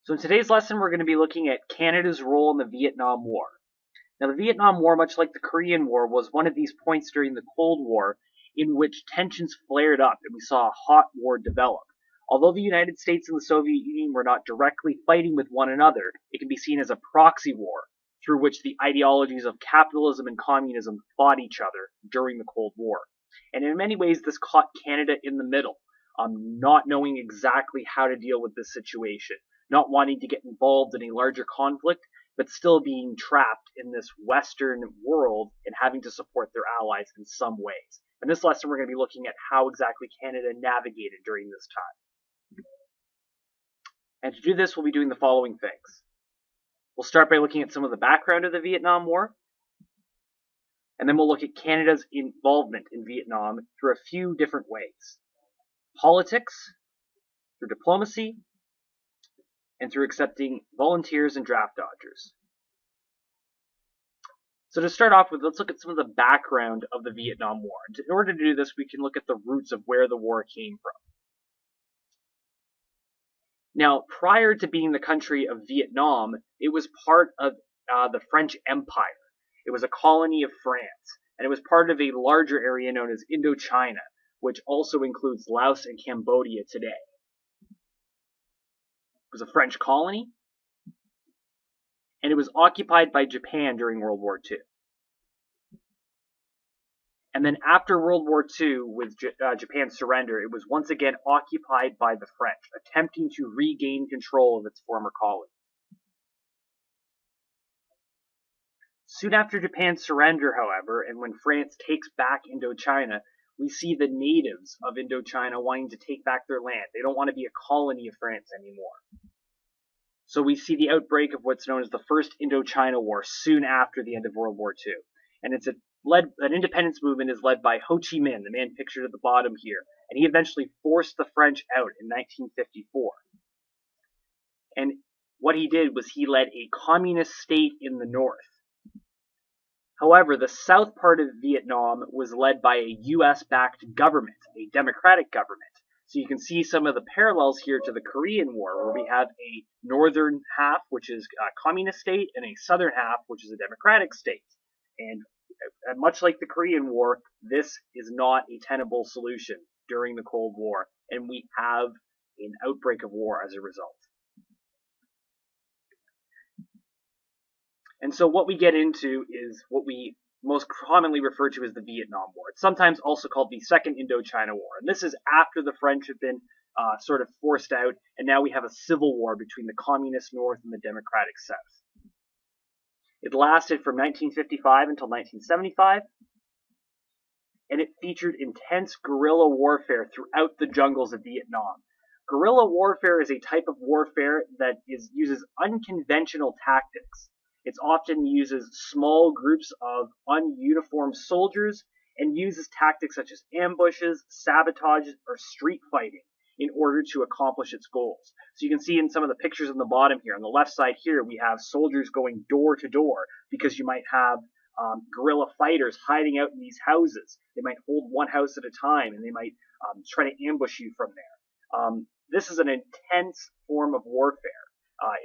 So in today's lesson, we're going to be looking at Canada's role in the Vietnam War. Now, the Vietnam War, much like the Korean War, was one of these points during the Cold War in which tensions flared up and we saw a hot war develop. Although the United States and the Soviet Union were not directly fighting with one another, it can be seen as a proxy war through which the ideologies of capitalism and communism fought each other during the Cold War. And in many ways, this caught Canada in the middle, not knowing exactly how to deal with this situation, not wanting to get involved in a larger conflict, but still being trapped in this Western world and having to support their allies in some ways. In this lesson, we're going to be looking at how exactly Canada navigated during this time. And to do this, we'll be doing the following things. We'll start by looking at some of the background of the Vietnam War, and then we'll look at Canada's involvement in Vietnam through a few different ways. Politics, through diplomacy, and through accepting volunteers and draft dodgers. So to start off with, let's look at some of the background of the Vietnam War. In order to do this, we can look at the roots of where the war came from. Now, prior to being the country of Vietnam, it was part of the French Empire. It was a colony of France, and it was part of a larger area known as Indochina, which also includes Laos and Cambodia today. It was a French colony, and it was occupied by Japan during World War II. And then after World War II, with Japan's surrender, it was once again occupied by the French, attempting to regain control of its former colony. Soon after Japan's surrender, however, and when France takes back Indochina, we see the natives of Indochina wanting to take back their land. They don't want to be a colony of France anymore. So we see the outbreak of what's known as the First Indochina War soon after the end of World War II. And an independence movement is led by Ho Chi Minh, the man pictured at the bottom here. And he eventually forced the French out in 1954. And what he did was he led a communist state in the north. However, the south part of Vietnam was led by a US-backed government, a democratic government. So you can see some of the parallels here to the Korean War, where we have a northern half, which is a communist state, and a southern half, which is a democratic state. And much like the Korean War, this is not a tenable solution during the Cold War, and we have an outbreak of war as a result. And so what we get into is what we most commonly refer to as the Vietnam War. It's sometimes also called the Second Indochina War. And this is after the French have been sort of forced out, and now we have a civil war between the communist North and the democratic South. It lasted from 1955 until 1975, and it featured intense guerrilla warfare throughout the jungles of Vietnam. Guerrilla warfare is a type of warfare that uses unconventional tactics. It often uses small groups of ununiformed soldiers and uses tactics such as ambushes, sabotage, or street fighting in order to accomplish its goals. So you can see in some of the pictures on the bottom here, on the left side here, we have soldiers going door to door because you might have guerrilla fighters hiding out in these houses. They might hold one house at a time and they might try to ambush you from there. This is an intense form of warfare.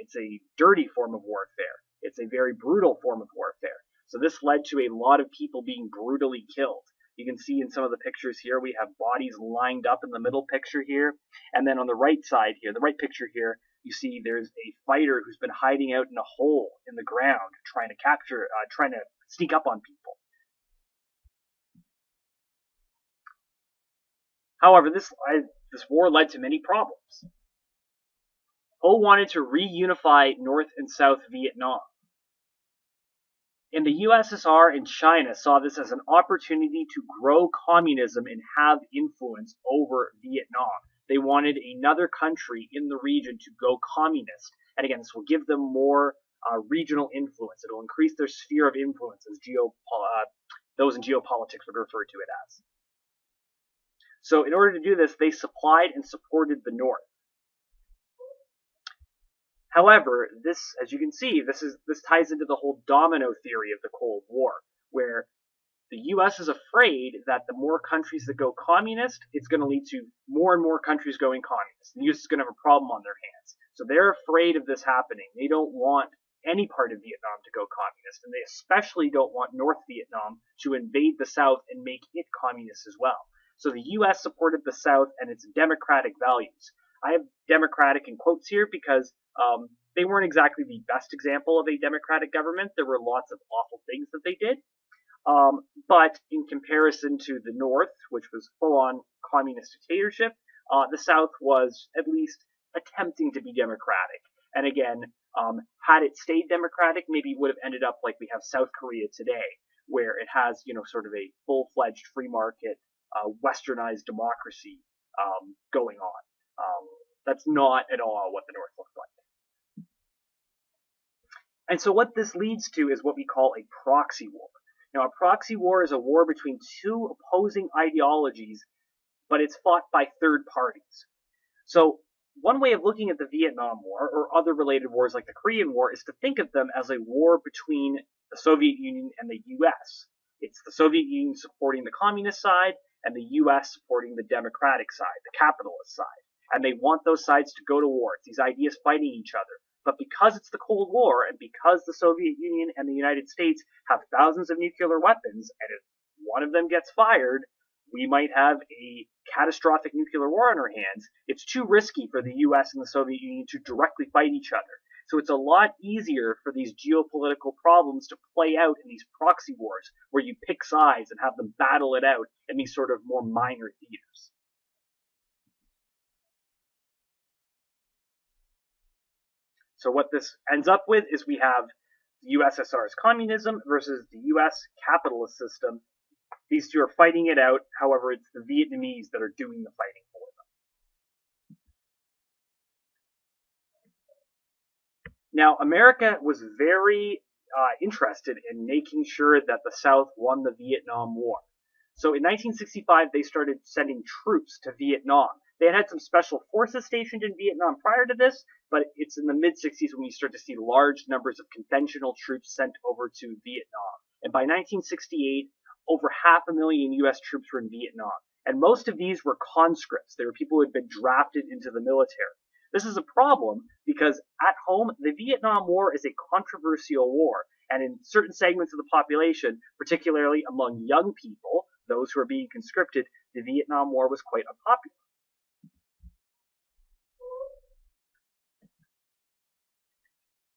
It's a dirty form of warfare. It's a very brutal form of warfare. So this led to a lot of people being brutally killed. You can see in some of the pictures here, we have bodies lined up in the middle picture here. And then on the right side here, the right picture here, you see there's a fighter who's been hiding out in a hole in the ground, trying to sneak up on people. However, this war led to many problems. Ho wanted to reunify North and South Vietnam. And the USSR and China saw this as an opportunity to grow communism and have influence over Vietnam. They wanted another country in the region to go communist. And again, this will give them more regional influence. It will increase their sphere of influence, as those in geopolitics would refer to it as. So in order to do this, they supplied and supported the North. However, this, as you can see, this ties into the whole domino theory of the Cold War, where the U.S. is afraid that the more countries that go communist, it's going to lead to more and more countries going communist. The U.S. is going to have a problem on their hands. So they're afraid of this happening. They don't want any part of Vietnam to go communist, and they especially don't want North Vietnam to invade the South and make it communist as well. So the U.S. supported the South and its democratic values. I have democratic in quotes here because they weren't exactly the best example of a democratic government. There were lots of awful things that they did. But in comparison to the North, which was full-on communist dictatorship, the South was at least attempting to be democratic. And again, had it stayed democratic, maybe it would have ended up like we have South Korea today, where it has, sort of a full-fledged free market, westernized democracy going on. That's not at all what the North looked like. And so what this leads to is what we call a proxy war. Now, a proxy war is a war between two opposing ideologies, but it's fought by third parties. So one way of looking at the Vietnam War or other related wars like the Korean War is to think of them as a war between the Soviet Union and the U.S. It's the Soviet Union supporting the communist side and the U.S. supporting the democratic side, the capitalist side. And they want those sides to go to war. It's these ideas fighting each other. But because it's the Cold War, and because the Soviet Union and the United States have thousands of nuclear weapons, and if one of them gets fired, we might have a catastrophic nuclear war on our hands, it's too risky for the US and the Soviet Union to directly fight each other. So it's a lot easier for these geopolitical problems to play out in these proxy wars, where you pick sides and have them battle it out in these sort of more minor theaters. So what this ends up with is we have the USSR's communism versus the US capitalist system. These two are fighting it out. However, it's the Vietnamese that are doing the fighting for them. Now, America was very interested in making sure that the South won the Vietnam War. So in 1965, they started sending troops to Vietnam. They had some special forces stationed in Vietnam prior to this, but it's in the mid-60s when you start to see large numbers of conventional troops sent over to Vietnam. And by 1968, over 500,000 U.S. troops were in Vietnam. And most of these were conscripts. They were people who had been drafted into the military. This is a problem because at home, the Vietnam War is a controversial war. And in certain segments of the population, particularly among young people, those who are being conscripted, the Vietnam War was quite unpopular.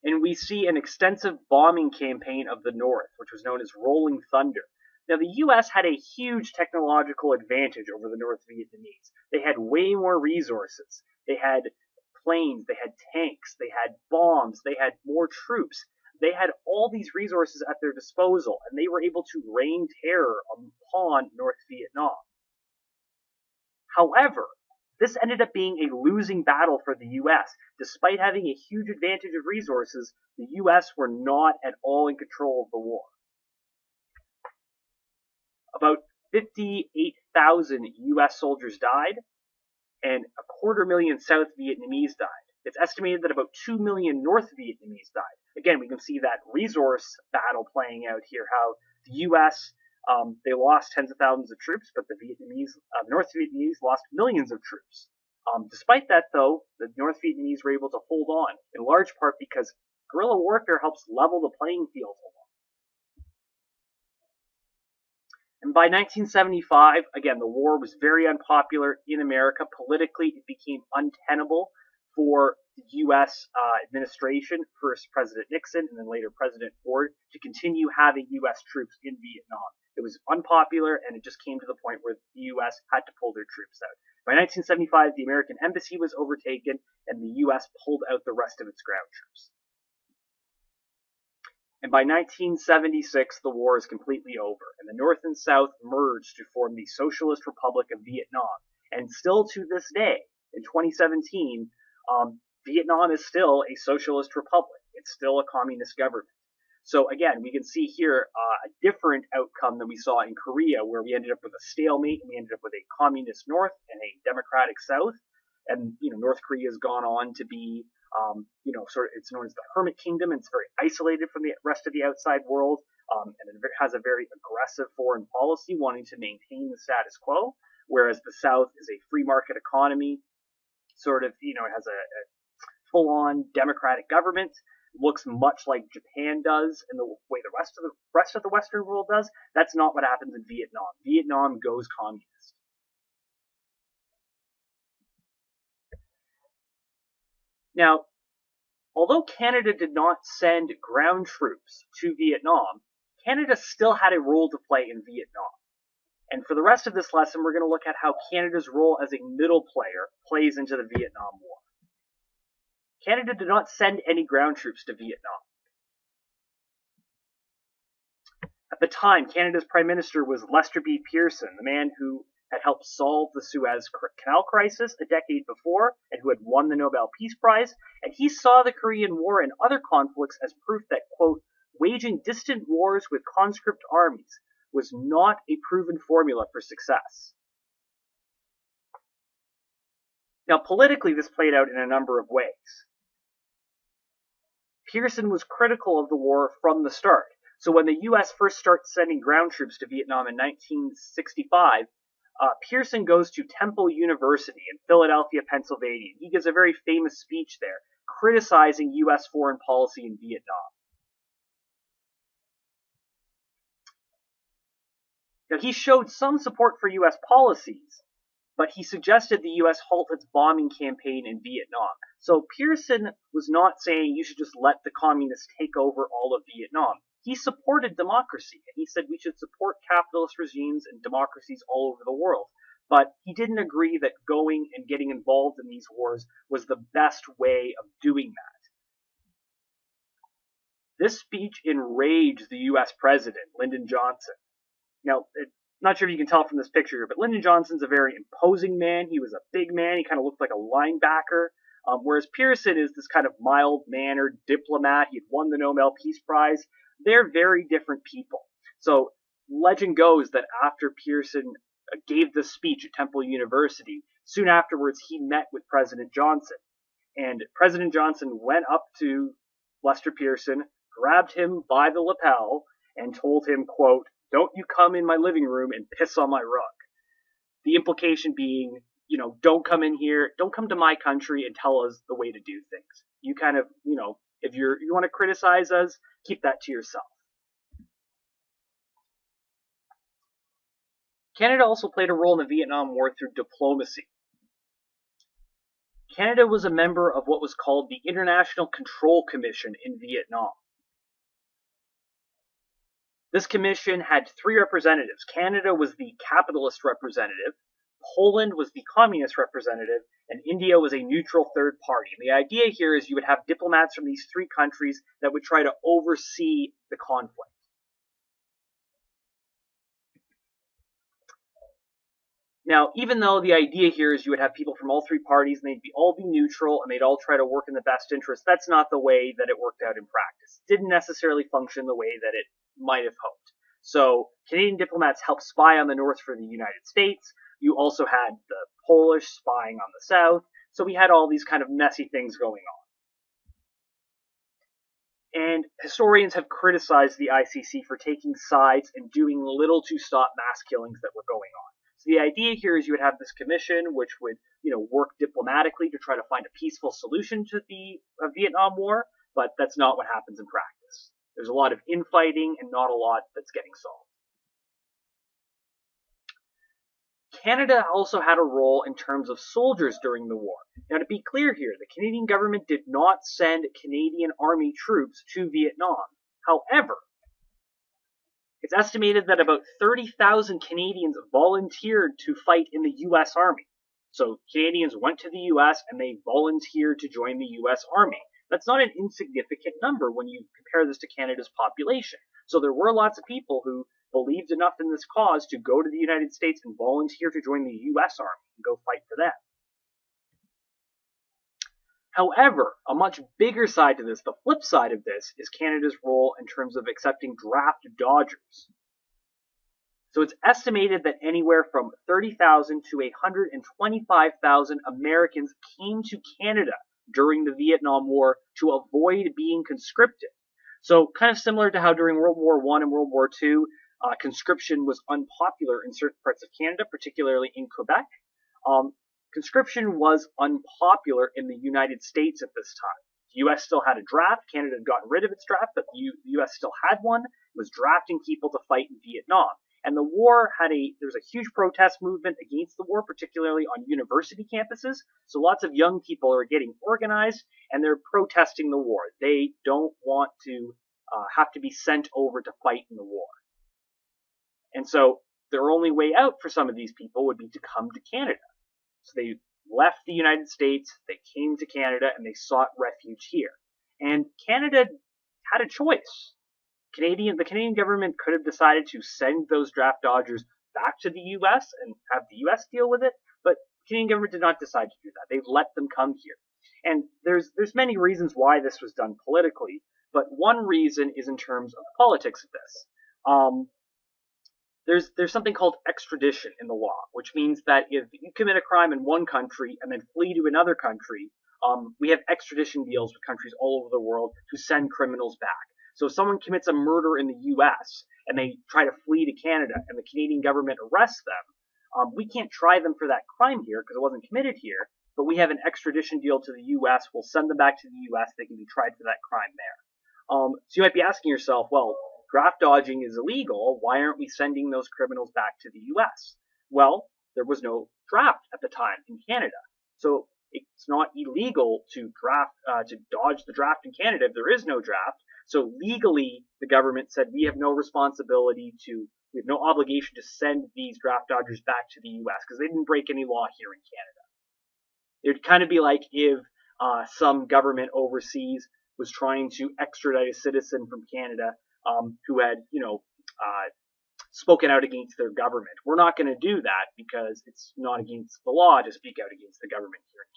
And we see an extensive bombing campaign of the North, which was known as Rolling Thunder. Now, the U.S. had a huge technological advantage over the North Vietnamese. They had way more resources. They had planes, they had tanks, they had bombs, they had more troops. They had all these resources at their disposal, and they were able to rain terror upon North Vietnam. However, this ended up being a losing battle for the U.S. Despite having a huge advantage of resources, the U.S. were not at all in control of the war. About 58,000 U.S. soldiers died, and 250,000 South Vietnamese died. It's estimated that about 2 million North Vietnamese died. Again, we can see that resource battle playing out here, how the U.S., they lost tens of thousands of troops, but the North Vietnamese lost millions of troops. Despite that, though, the North Vietnamese were able to hold on, in large part because guerrilla warfare helps level the playing field a lot. And by 1975, again, the war was very unpopular in America. Politically, it became untenable for the U.S. Administration, first President Nixon and then later President Ford, to continue having U.S. troops in Vietnam. It was unpopular, and it just came to the point where the U.S. had to pull their troops out. By 1975, the American embassy was overtaken, and the U.S. pulled out the rest of its ground troops. And by 1976, the war is completely over, and the North and South merged to form the Socialist Republic of Vietnam. And still to this day, in 2017, Vietnam is still a socialist republic. It's still a communist government. So again, we can see here a different outcome than we saw in Korea, where we ended up with a stalemate, and we ended up with a communist North and a democratic South. And North Korea has gone on to be it's known as the Hermit Kingdom, and it's very isolated from the rest of the outside world, and it has a very aggressive foreign policy, wanting to maintain the status quo, whereas the South is a free market economy, it has a full-on democratic government, looks much like Japan does and the way the rest of the Western world does. That's not what happens in Vietnam. Vietnam goes communist. Now, although Canada did not send ground troops to Vietnam, Canada still had a role to play in Vietnam. And for the rest of this lesson, we're going to look at how Canada's role as a middle player plays into the Vietnam War. Canada did not send any ground troops to Vietnam. At the time, Canada's Prime Minister was Lester B. Pearson, the man who had helped solve the Suez Canal crisis a decade before and who had won the Nobel Peace Prize, and he saw the Korean War and other conflicts as proof that, quote, waging distant wars with conscript armies was not a proven formula for success. Now, politically, this played out in a number of ways. Pearson was critical of the war from the start. So when the U.S. first starts sending ground troops to Vietnam in 1965, Pearson goes to Temple University in Philadelphia, Pennsylvania. He gives a very famous speech there, criticizing U.S. foreign policy in Vietnam. Now, he showed some support for U.S. policies, but he suggested the U.S. halt its bombing campaign in Vietnam. So Pearson was not saying you should just let the communists take over all of Vietnam. He supported democracy, and he said we should support capitalist regimes and democracies all over the world. But he didn't agree that going and getting involved in these wars was the best way of doing that. This speech enraged the U.S. President, Lyndon Johnson. Now, not sure if you can tell from this picture here, but Lyndon Johnson's a very imposing man. He was a big man. He kind of looked like a linebacker. Whereas Pearson is this kind of mild-mannered diplomat. He had won the Nobel Peace Prize. They're very different people. So legend goes that after Pearson gave this speech at Temple University, soon afterwards he met with President Johnson. And President Johnson went up to Lester Pearson, grabbed him by the lapel, and told him, quote, "Don't you come in my living room and piss on my rug." The implication being, don't come in here, don't come to my country and tell us the way to do things. You kind of, if you want to criticize us, keep that to yourself. Canada also played a role in the Vietnam War through diplomacy. Canada was a member of what was called the International Control Commission in Vietnam. This commission had 3 representatives. Canada was the capitalist representative, Poland was the communist representative, and India was a neutral third party. And the idea here is you would have diplomats from these 3 countries that would try to oversee the conflict. Now, even though the idea here is you would have people from all 3 parties and they'd all be neutral and they'd all try to work in the best interest, that's not the way that it worked out in practice. It didn't necessarily function the way that it might have hoped. So Canadian diplomats helped spy on the North for the United States. You also had the Polish spying on the South. So we had all these kind of messy things going on. And historians have criticized the ICC for taking sides and doing little to stop mass killings that were going on. So the idea here is you would have this commission which would, work diplomatically to try to find a peaceful solution to the Vietnam War, but that's not what happens in practice. There's a lot of infighting and not a lot that's getting solved. Canada also had a role in terms of soldiers during the war. Now, to be clear here, the Canadian government did not send Canadian Army troops to Vietnam. However, it's estimated that about 30,000 Canadians volunteered to fight in the U.S. Army. So Canadians went to the U.S. and they volunteered to join the U.S. Army. That's not an insignificant number when you compare this to Canada's population. So there were lots of people who believed enough in this cause to go to the United States and volunteer to join the U.S. Army and go fight for them. However, a much bigger side to this, the flip side of this, is Canada's role in terms of accepting draft dodgers. So it's estimated that anywhere from 30,000 to 125,000 Americans came to Canada during the Vietnam War to avoid being conscripted. So kind of similar to how during World War I and World War II, conscription was unpopular in certain parts of Canada, particularly in Quebec. conscription was unpopular in the United States at this time. The U.S. still had a draft. Canada had gotten rid of its draft, but the U.S. still had one. It was drafting people to fight in Vietnam. And the war there was a huge protest movement against the war, particularly on university campuses. So lots of young people are getting organized and they're protesting the war. They don't want to have to be sent over to fight in the war. And so their only way out for some of these people would be to come to Canada. So they left the United States, they came to Canada, and they sought refuge here. And Canada had a choice. The Canadian government could have decided to send those draft dodgers back to the U.S. and have the U.S. deal with it, but the Canadian government did not decide to do that. They let them come here. And there's many reasons why this was done politically, but one reason is in terms of the politics of this. There's something called extradition in the law, which means that if you commit a crime in one country and then flee to another country, we have extradition deals with countries all over the world to send criminals back. So if someone commits a murder in the U.S. and they try to flee to Canada and the Canadian government arrests them, we can't try them for that crime here because it wasn't committed here, but we have an extradition deal to the U.S. We'll send them back to the U.S. They can be tried for that crime there. So you might be asking yourself, well, draft dodging is illegal. Why aren't we sending those criminals back to the U.S.? Well, there was no draft at the time in Canada. So it's not illegal to dodge the draft in Canada if there is no draft. So legally, the government said we have no obligation to send these draft dodgers back to the U.S. because they didn't break any law here in Canada. It would kind of be like if some government overseas was trying to extradite a citizen from Canada who had, spoken out against their government. We're not going to do that because it's not against the law to speak out against the government here in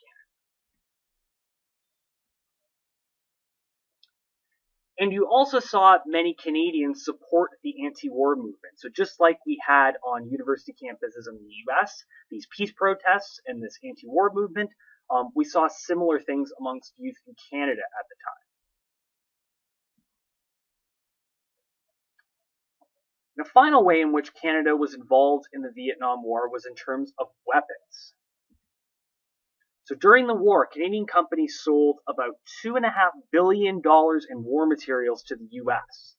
Canada. And you also saw many Canadians support the anti-war movement. So just like we had on university campuses in the U.S., these peace protests and this anti-war movement, we saw similar things amongst youth in Canada at the time. The final way in which Canada was involved in the Vietnam War was in terms of weapons. So during the war, Canadian companies sold about $2.5 billion in war materials to the U.S.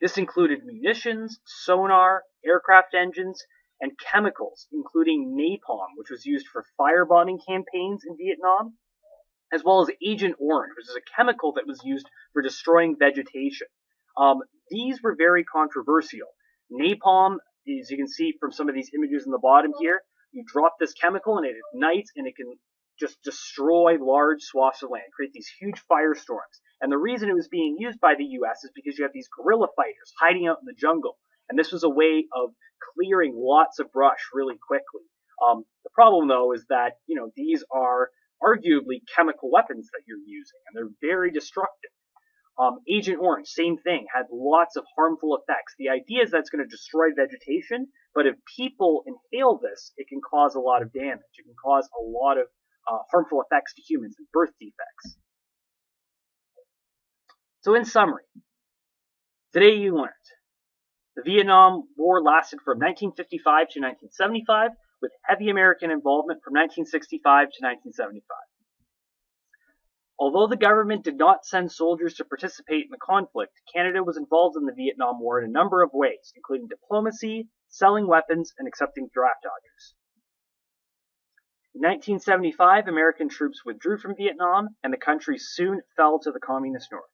This included munitions, sonar, aircraft engines, and chemicals, including napalm, which was used for firebombing campaigns in Vietnam, as well as Agent Orange, which is a chemical that was used for destroying vegetation. These were very controversial. Napalm, as you can see from some of these images in the bottom here, you drop this chemical and it ignites and it can just destroy large swaths of land, create these huge firestorms. And the reason it was being used by the U.S. is because you have these guerrilla fighters hiding out in the jungle. And this was a way of clearing lots of brush really quickly. The problem, though, is that, these are arguably chemical weapons that you're using, and they're very destructive. Agent Orange, same thing, had lots of harmful effects. The idea is that it's going to destroy vegetation, but if people inhale this, it can cause a lot of damage. It can cause a lot of harmful effects to humans and birth defects. So in summary, today you learned the Vietnam War lasted from 1955 to 1975, with heavy American involvement from 1965 to 1975. Although the government did not send soldiers to participate in the conflict, Canada was involved in the Vietnam War in a number of ways, including diplomacy, selling weapons, and accepting draft dodgers. In 1975, American troops withdrew from Vietnam, and the country soon fell to the Communist North.